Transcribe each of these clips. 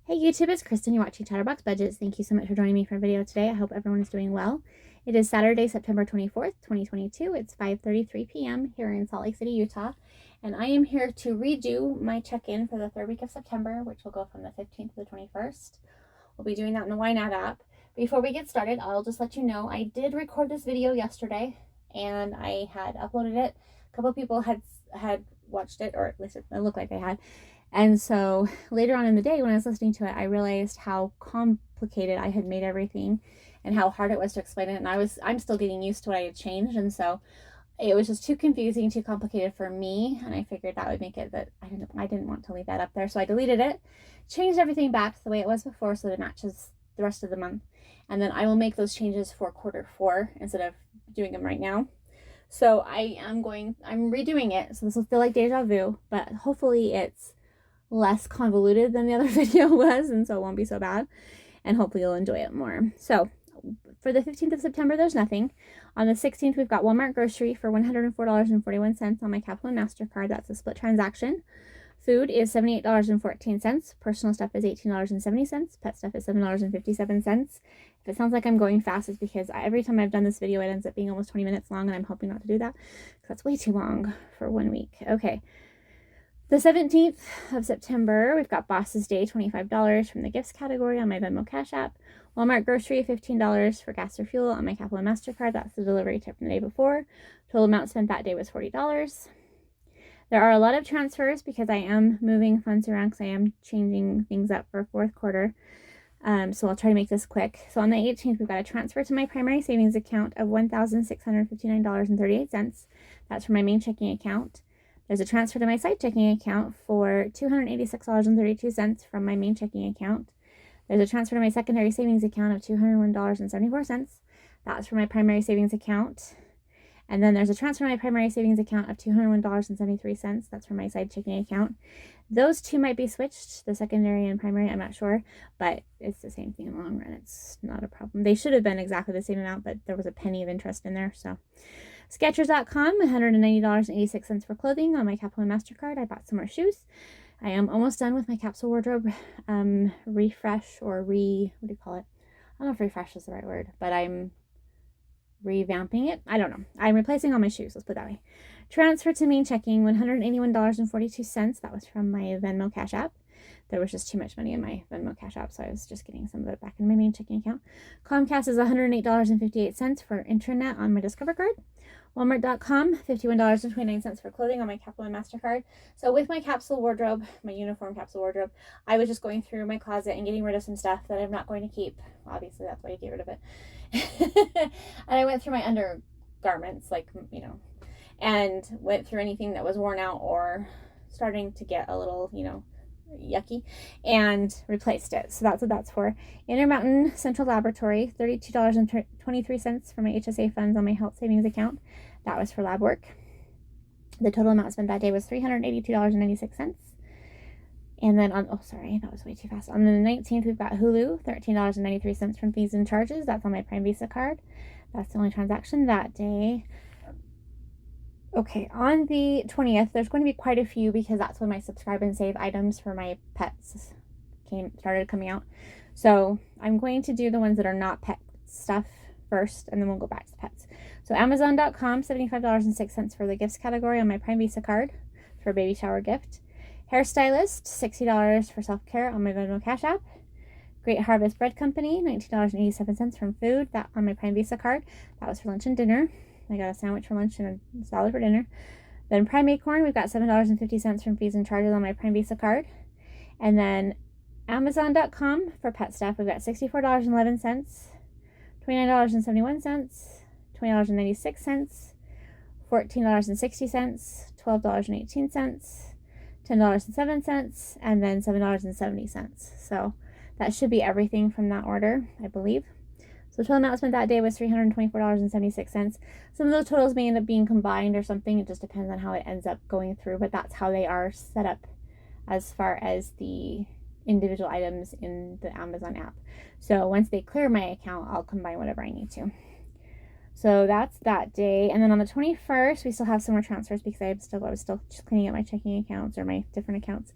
Hey YouTube, it's Kristin. You're watching Chatterbox Budgets. Thank you so much for joining me for a video today. I hope everyone is doing well. It is Saturday, September 24th, 2022. It's 5:33 p.m. here in Salt Lake City, Utah. And I am here to redo my check-in for the third week of September, which will go from the 15th to the 21st. We'll be doing that in the YNAB app. Before we get started, I'll just let you know I did record this video yesterday and I had uploaded it. A couple people had watched it, or at least it looked like they had. And so later on in the day when I was listening to it, I realized how complicated I had made everything and how hard it was to explain it. And I'm still getting used to what I had changed. And so it was just too confusing, too complicated for me. And I figured that would make it that I didn't want to leave that up there. So I deleted it, changed everything back to the way it was before so that it matches the rest of the month. And then I will make those changes for Q4 instead of doing them right now. So I'm redoing it. So this will feel like deja vu, but hopefully it's less convoluted than the other video was, and so it won't be so bad, and hopefully you'll enjoy it more. So for the 15th of September, there's nothing. On the 16th, we've got Walmart grocery for $104.41 on my Capital and MasterCard. That's a split transaction. Food is $78.14. Personal stuff is $18.70. Pet stuff is $7.57. If it sounds like I'm going fast, it's because every time I've done this video, it ends up being almost 20 minutes long, and I'm hoping not to do that because that's way too long for 1 week. Okay. The 17th of September, we've got Boss's Day, $25 from the gifts category on my Venmo Cash App. Walmart grocery, $15 for gas or fuel on my Capital and MasterCard. That's the delivery tip from the day before. Total amount spent that day was $40. There are a lot of transfers because I am moving funds around because I am changing things up for fourth quarter. So I'll try to make this quick. So on the 18th, we've got a transfer to my primary savings account of $1,659.38. That's from my main checking account. There's a transfer to my side checking account for $286.32 from my main checking account. There's a transfer to my secondary savings account of $201.74. That's for my primary savings account. And then there's a transfer to my primary savings account of $201.73. That's for my side checking account. Those two might be switched, the secondary and primary, I'm not sure, but it's the same thing in the long run. It's not a problem. They should have been exactly the same amount, but there was a penny of interest in there, so. Skechers.com, $190.86 for clothing on my Capital and MasterCard. I bought some more shoes. I am almost done with my capsule wardrobe refresh, or what do you call it? I don't know if refresh is the right word, but I'm revamping it. I don't know. I'm replacing all my shoes. Let's put it that way. Transfer to main checking, $181.42. That was from my Venmo Cash App. There was just too much money in my Venmo Cash App, so I was just getting some of it back in my main checking account. Comcast is $108.58 for intranet on my Discover card. Walmart.com, $51.29 for clothing on my Capital and MasterCard. So with my capsule wardrobe, my uniform capsule wardrobe, I was just going through my closet and getting rid of some stuff that I'm not going to keep. Obviously, that's why you get rid of it. And I went through my undergarments, and went through anything that was worn out or starting to get a little, yucky, and replaced it. So that's what that's for. Intermountain Central Laboratory, $32.23 for my HSA funds on my health savings account. That was for lab work. The total amount spent that day was $382.96. And then that was way too fast. On the 19th, we've got Hulu, $13.93 from fees and charges. That's on my Prime Visa card. That's the only transaction that day. Okay, on the 20th, there's going to be quite a few because that's when my subscribe and save items for my pets started coming out. So I'm going to do the ones that are not pet stuff first, and then we'll go back to the pets. So Amazon.com, $75.06 for the gifts category on my Prime Visa card for a baby shower gift. Hairstylist, $60 for self-care on my Venmo Cash App. Great Harvest Bread Company, $19.87 from food, that on my Prime Visa card. That was for lunch and dinner. I got a sandwich for lunch and a salad for dinner. Then Prime Acorn, we've got $7.50 from fees and charges on my Prime Visa card. And then Amazon.com for pet stuff, we've got $64.11, $29.71, $20.96, $14.60, $12.18, $10.07, and then $7.70. So that should be everything from that order, I believe. So the total amount spent that day was $324.76. Some of those totals may end up being combined or something. It just depends on how it ends up going through, but that's how they are set up as far as the individual items in the Amazon app. So once they clear my account, I'll combine whatever I need to. So that's that day. And then on the 21st, we still have some more transfers because I was still cleaning up my checking accounts or my different accounts.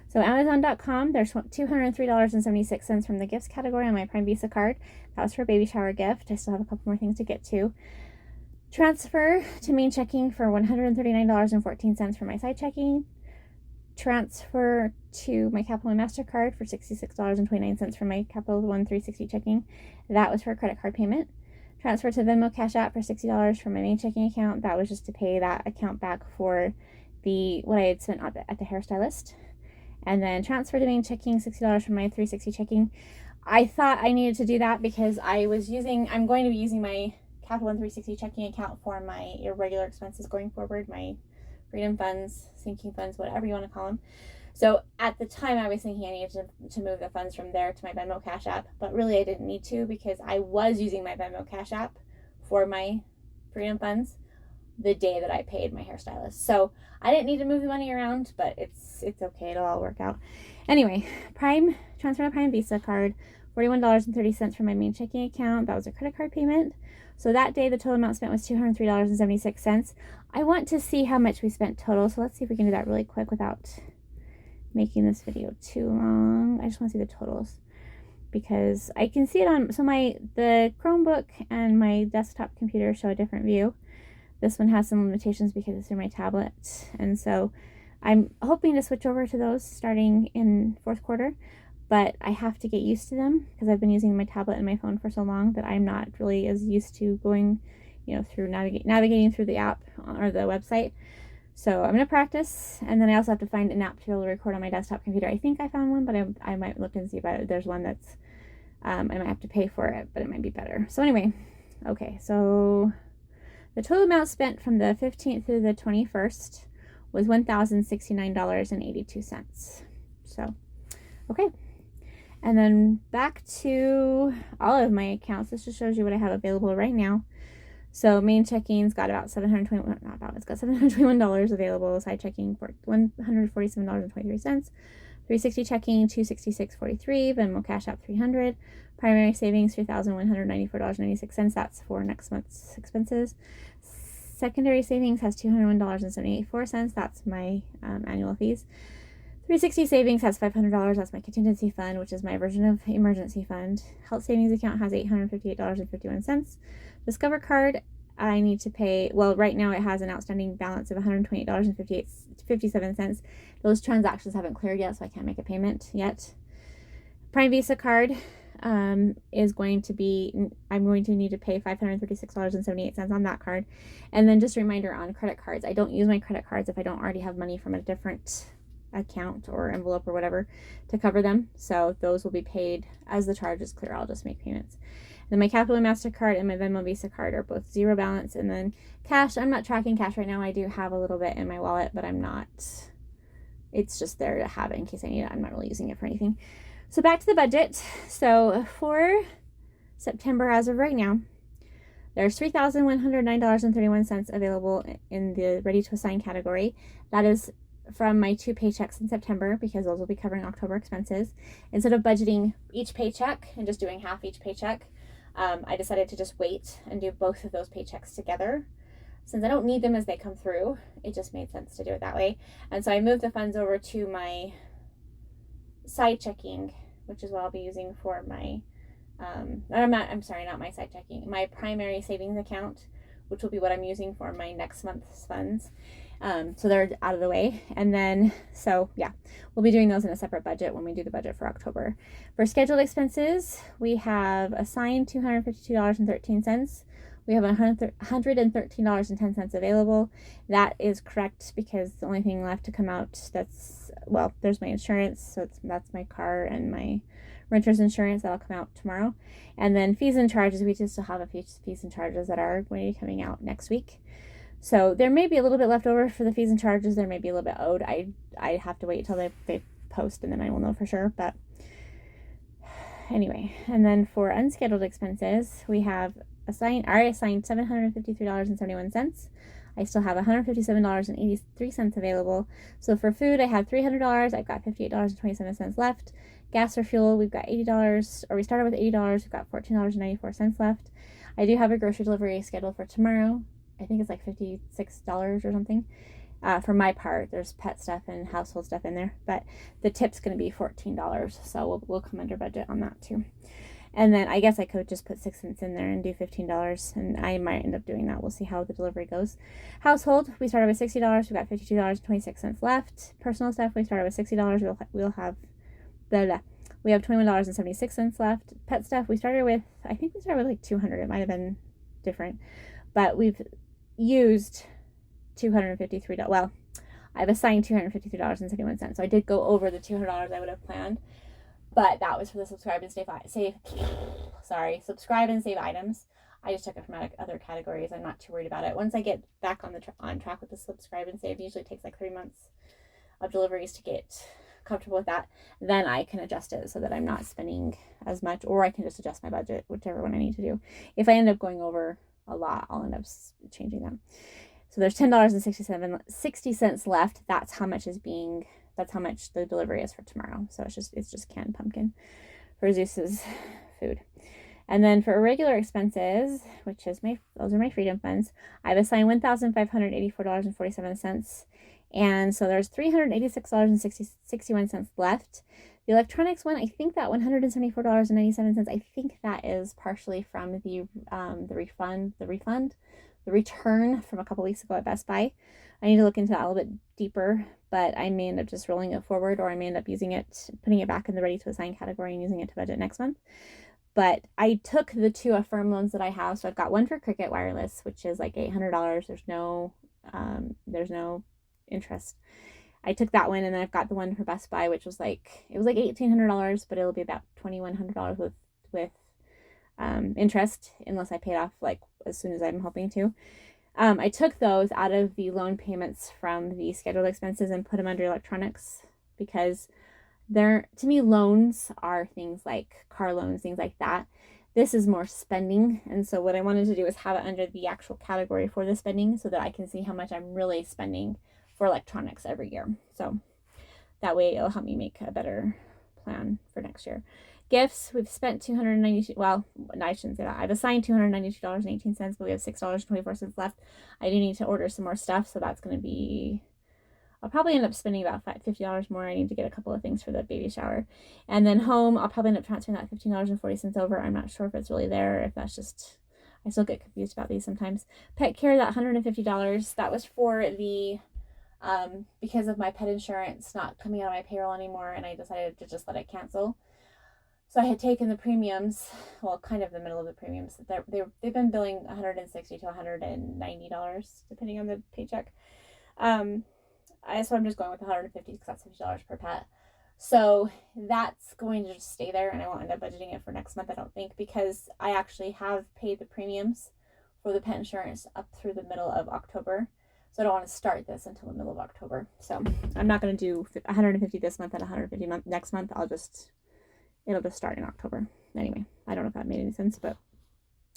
So Amazon.com, there's $203.76 from the gifts category on my Prime Visa card. That was for a baby shower gift. I still have a couple more things to get to. Transfer to main checking for $139.14 for my side checking. Transfer to my Capital One MasterCard for $66.29 for my Capital One 360 checking. That was for a credit card payment. Transfer to Venmo Cash App for $60 for my main checking account. That was just to pay that account back for what I had spent at the hairstylist. And then transfer to main checking, $60 for my 360 checking. I thought I needed to do that because I'm going to be using my Capital One 360 checking account for my irregular expenses going forward, my freedom funds, sinking funds, whatever you want to call them. So at the time, I was thinking I needed to move the funds from there to my Venmo Cash App, but really I didn't need to because I was using my Venmo Cash App for my freedom funds the day that I paid my hairstylist. So I didn't need to move the money around, but it's okay. It'll all work out. Anyway, transfer to Prime Visa card, $41.30 for my main checking account. That was a credit card payment. So that day, the total amount spent was $203.76. I want to see how much we spent total. So let's see if we can do that really quick without making this video too long. I just want to see the totals because I can see it on, so the Chromebook and my desktop computer show a different view. This one has some limitations because it's through my tablet, and so I'm hoping to switch over to those starting in fourth quarter, but I have to get used to them because I've been using my tablet and my phone for so long that I'm not really as used to going, through navigating through the app or the website. So I'm going to practice, and then I also have to find an app to be able to record on my desktop computer. I think I found one, but I might look and see about it. There's one that's, I might have to pay for it, but it might be better. So anyway, okay, so the total amount spent from the 15th through the 21st was $1,069.82. So, okay. And then back to all of my accounts. This just shows you what I have available right now. So main checking's got it's got $721 available. Side checking for $147.23. 360 checking, $266.43. Venmo Cash App, $300. Primary savings, $3,194.96. That's for next month's expenses. Secondary savings has $201.74. That's my annual fees. 360 savings has $500. That's my contingency fund, which is my version of emergency fund. Health savings account has $858.51. Discover card, I need to pay, right now it has an outstanding balance of $128.57. Those transactions haven't cleared yet, so I can't make a payment yet. Prime Visa card is going to be, I'm going to need to pay $536.78 on that card. And then just a reminder on credit cards, I don't use my credit cards if I don't already have money from a different account or envelope or whatever to cover them. So those will be paid as the charge is clear. I'll just make payments. Then my Capital One MasterCard and my Venmo Visa card are both zero balance. And then cash, I'm not tracking cash right now. I do have a little bit in my wallet, but it's just there to have it in case I need it. I'm not really using it for anything. So back to the budget. So for September, as of right now, there's $3,109.31 available in the ready to assign category. That is from my 2 paychecks in September because those will be covering October expenses. Instead of budgeting each paycheck and just doing half each paycheck, I decided to just wait and do both of those paychecks together. Since I don't need them as they come through, it just made sense to do it that way. And so I moved the funds over to my side checking, which is what I'll be using for my, not my side checking, my primary savings account, which will be what I'm using for my next month's funds. So they're out of the way. And then, we'll be doing those in a separate budget when we do the budget for October. For scheduled expenses, we have assigned $252.13. We have $113.10 available. That is correct because the only thing left to come out there's my insurance. So that's my car and my renter's insurance. That'll come out tomorrow. And then fees and charges, we just still have a few fees and charges that are going to be coming out next week. So there may be a little bit left over for the fees and charges. There may be a little bit owed. I have to wait until they post and then I will know for sure. But anyway, and then for unscheduled expenses, we have assigned $753.71. I still have $157.83 available. So for food, I have $300. I've got $58.27 left. Gas or fuel, we've got $80, or we started with $80. We've got $14.94 left. I do have a grocery delivery scheduled for tomorrow. I think it's like $56 or something. For my part, there's pet stuff and household stuff in there, but the tip's going to be $14, so we'll come under budget on that too. And then I guess I could just put 6 cents in there and do $15, and I might end up doing that. We'll see how the delivery goes. Household, we started with $60. We got $52.26 left. Personal stuff, we started with $60. We'll have blah, blah. We have $21.76 left. Pet stuff, I think we started with like $200. It might have been different, but we've used $253. Well, I've assigned $253.71. So I did go over the $200 I would have planned, but that was for the subscribe and save items. I just took it from other categories. I'm not too worried about it. Once I get back on track with the subscribe and save, it usually takes like 3 months of deliveries to get comfortable with that. Then I can adjust it so that I'm not spending as much, or I can just adjust my budget, whichever one I need to do. If I end up going over a lot, I'll end up changing them. So there's $10.60 left. That's how much the delivery is for tomorrow. So it's just canned pumpkin for Zeus's food. And then for regular expenses, which is those are my freedom funds, I've assigned $1,584.47. And so there's $386.61 left. The electronics one, I think that $174.97, I think that is partially from the return from a couple weeks ago at Best Buy. I need to look into that a little bit deeper, but I may end up just rolling it forward, or I may end up putting it back in the ready to assign category and using it to budget next month. But I took the 2 Affirm loans that I have. So I've got one for Cricket Wireless, which is like $800. There's no interest. I took that one, and then I've got the one for Best Buy, which was like $1,800, but it'll be about $2,100 with interest, unless I pay it off like as soon as I'm hoping to. I took those out of the loan payments from the scheduled expenses and put them under electronics, because to me, loans are things like car loans, things like that. This is more spending, and so what I wanted to do is have it under the actual category for the spending, so that I can see how much I'm really spending for electronics every year. So that way it'll help me make a better plan for next year. Gifts, we've spent $292. Well, I shouldn't say that. I've assigned $292.18, but we have $6.24 left. I do need to order some more stuff, so that's going to be, I'll probably end up spending about $50 more. I need to get a couple of things for the baby shower. And then home, I'll probably end up transferring that $15.40 over. I'm not sure if it's really there, if that's just, I still get confused about these sometimes. Pet care, that $150, that was for the, because of my pet insurance not coming out of my payroll anymore, and I decided to just let it cancel. So I had taken the premiums, well, kind of the middle of the premiums. They've been billing $160 to $190, depending on the paycheck. So I'm just going with $150 because that's $50 per pet. So that's going to just stay there, and I won't end up budgeting it for next month, I don't think, because I actually have paid the premiums for the pet insurance up through the middle of October. So I don't want to start this until the middle of October. So I'm not going to do $150 this month and $150 next month. It'll just start in October. Anyway, I don't know if that made any sense, but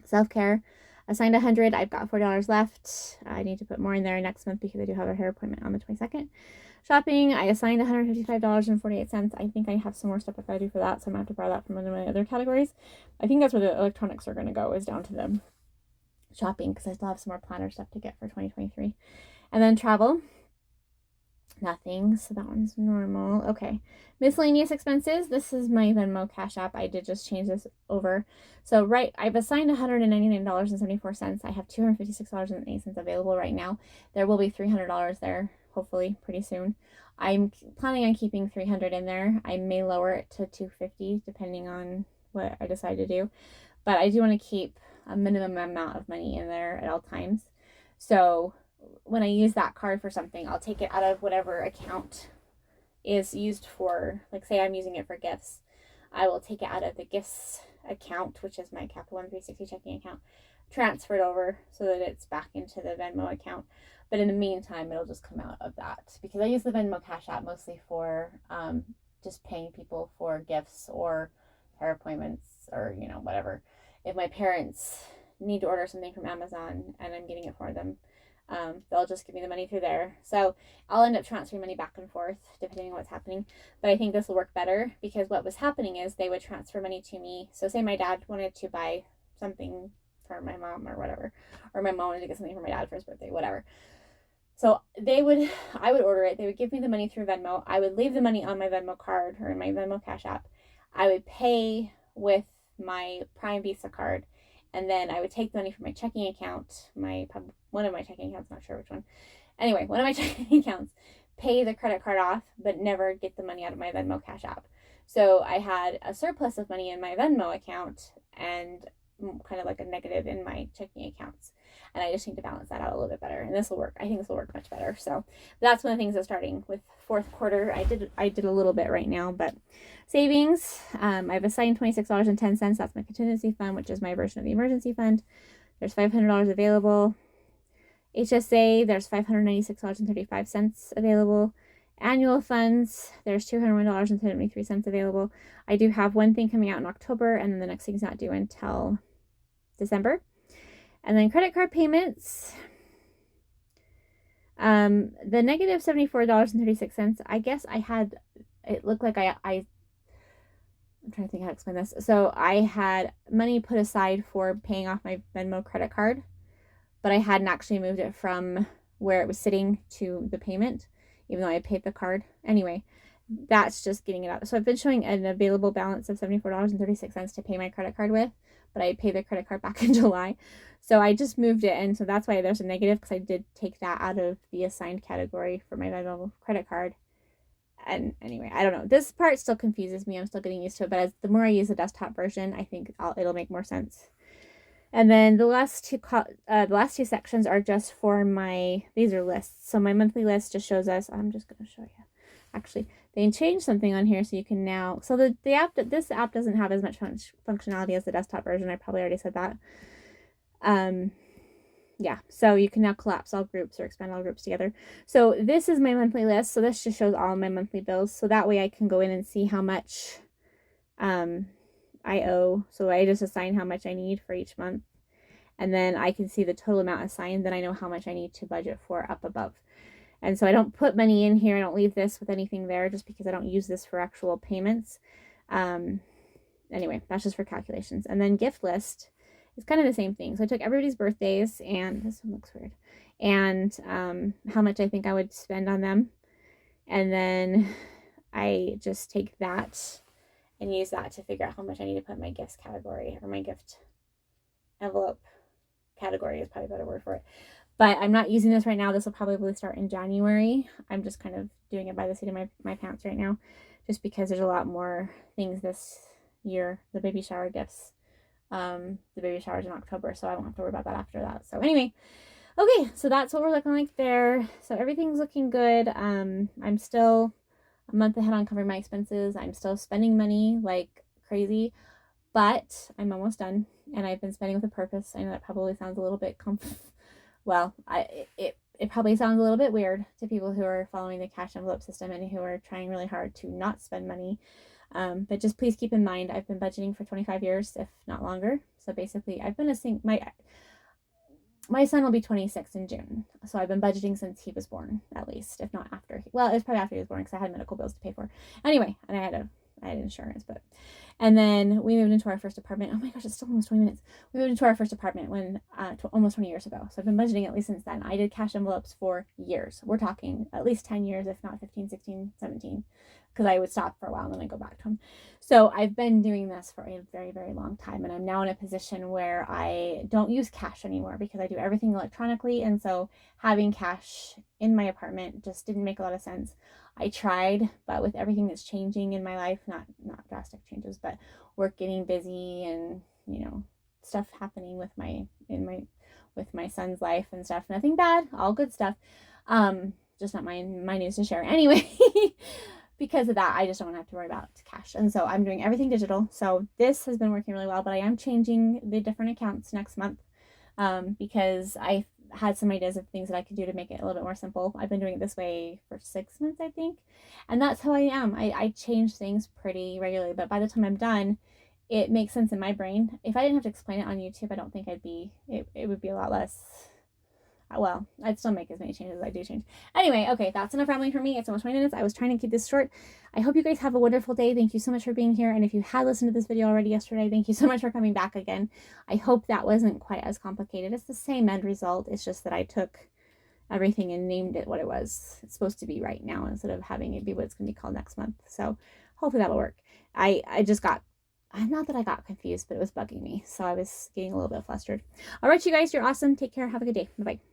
self-care, assigned $100. I've got $4 left. I need to put more in there next month because I do have a hair appointment on the 22nd. Shopping, I assigned $155.48. I think I have some more stuff I gotta do for that, so I'm gonna have to borrow that from one of my other categories. I think that's where the electronics are gonna go, is down to the shopping, because I still have some more planner stuff to get for 2023. And then travel, nothing, so that one's normal. Okay, miscellaneous expenses, this is my Venmo Cash App. I did just change this over. So I've assigned $199.74. I have $256.08 available right now. There will be $300 there, hopefully pretty soon. I'm planning on keeping $300 in there. I may lower it to $250 depending on what I decide to do, but I do want to keep a minimum amount of money in there at all times. So when I use that card for something, I'll take it out of whatever account is used for, like say I'm using it for gifts, I will take it out of the gifts account, which is my Capital One 360 checking account, transfer it over so that it's back into the Venmo account. But in the meantime, it'll just come out of that, because I use the Venmo Cash App mostly for just paying people for gifts or hair appointments, or whatever. If my parents need to order something from Amazon and I'm getting it for them, they'll just give me the money through there. So I'll end up transferring money back and forth depending on what's happening. But I think this will work better, because what was happening is they would transfer money to me. So say my dad wanted to buy something for my mom or whatever, or my mom wanted to get something for my dad for his birthday, whatever. So I would order it. They would give me the money through Venmo. I would leave the money on my Venmo card or in my Venmo Cash App. I would pay with my Prime Visa card, and then I would take the money from my checking account, one of my checking accounts, not sure which one. Anyway, one of my checking accounts, pay the credit card off, but never get the money out of my Venmo Cash App. So I had a surplus of money in my Venmo account and kind of like a negative in my checking accounts. And I just need to balance that out a little bit better. And this will work. I think this will work much better. So that's one of the things that's starting with fourth quarter. I did a little bit right now, but savings, I've assigned $26.10. That's my contingency fund, which is my version of the emergency fund. There's $500 available. HSA, there's $596.35 available. Annual funds, there's $201.73 available. I do have one thing coming out in October, and then the next thing's not due until December. And then credit card payments, the negative $74.36. I guess it looked like I'm trying to think how to explain this. So I had money put aside for paying off my Venmo credit card, but I hadn't actually moved it from where it was sitting to the payment, even though I paid the card. Anyway, that's just getting it out. So I've been showing an available balance of $74.36 to pay my credit card with, but I paid the credit card back in July. So I just moved it, and so that's why there's a negative, because I did take that out of the assigned category for my Venmo credit card. And anyway, I don't know. This part still confuses me. I'm still getting used to it, but the more I use the desktop version, I think it'll make more sense. And then the last two sections are just for these are lists. So my monthly list just shows us, I'm just going to show you. Actually, they changed something on here, so you can now, so this app doesn't have as much functionality as the desktop version. I probably already said that. Yeah, so you can now collapse all groups or expand all groups together. So this is my monthly list. So this just shows all my monthly bills. So that way I can go in and see how much I owe. So I just assign how much I need for each month. And then I can see the total amount assigned. Then I know how much I need to budget for up above. And so I don't put money in here. I don't leave this with anything there just because I don't use this for actual payments. Anyway, that's just for calculations. And then gift list is kind of the same thing. So I took everybody's birthdays, and this one looks weird, and how much I think I would spend on them. And then I just take that and use that to figure out how much I need to put in my gifts category, or my gift envelope category is probably a better word for it. But I'm not using this right now. This will probably start in January. I'm just kind of doing it by the seat of my pants right now, just because there's a lot more things this year. The baby shower gifts, the baby shower's in October, so I won't have to worry about that after that. So anyway, okay, so that's what we're looking like there. So everything's looking good. I'm still a month ahead on covering my expenses. I'm still spending money like crazy, but I'm almost done, and I've been spending with a purpose. I know that probably sounds a little bit it probably sounds a little bit weird to people who are following the cash envelope system and who are trying really hard to not spend money. But just please keep in mind, I've been budgeting for 25 years, if not longer. So basically, I've been my son will be 26 in June. So I've been budgeting since he was born, at least, if not after. Well, it was probably after he was born, because I had medical bills to pay for. Anyway, and I had insurance, and then we moved into our first apartment. Oh my gosh, it's still almost 20 minutes. We moved into our first apartment almost 20 years ago. So I've been budgeting at least since then. I did cash envelopes for years. We're talking at least 10 years, if not 15, 16, 17, because I would stop for a while and then I'd go back to them. So I've been doing this for a very, very long time. And I'm now in a position where I don't use cash anymore because I do everything electronically. And so having cash in my apartment just didn't make a lot of sense. I tried, but with everything that's changing in my life, not drastic changes, but work getting busy and, stuff happening with my son's life and stuff. Nothing bad, all good stuff. Just not my news to share. Anyway, because of that, I just don't have to worry about cash. And so I'm doing everything digital. So this has been working really well, but I am changing the different accounts next month because I had some ideas of things that I could do to make it a little bit more simple. I've been doing it this way for 6 months, I think. And that's how I am. I change things pretty regularly, but by the time I'm done, it makes sense in my brain. If I didn't have to explain it on YouTube, I don't think it would be a lot less, Well, I'd still make as many changes as I do change. Anyway, okay, that's enough rambling for me. It's almost 20 minutes. I was trying to keep this short. I hope you guys have a wonderful day. Thank you so much for being here. And if you had listened to this video already yesterday, thank you so much for coming back again. I hope that wasn't quite as complicated. It's the same end result. It's just that I took everything and named it what it was. It's supposed to be right now instead of having it be what it's going to be called next month. So hopefully that'll work. I just got, not that I got confused, but it was bugging me. So I was getting a little bit flustered. All right, you guys, you're awesome. Take care. Have a good day. Bye-bye.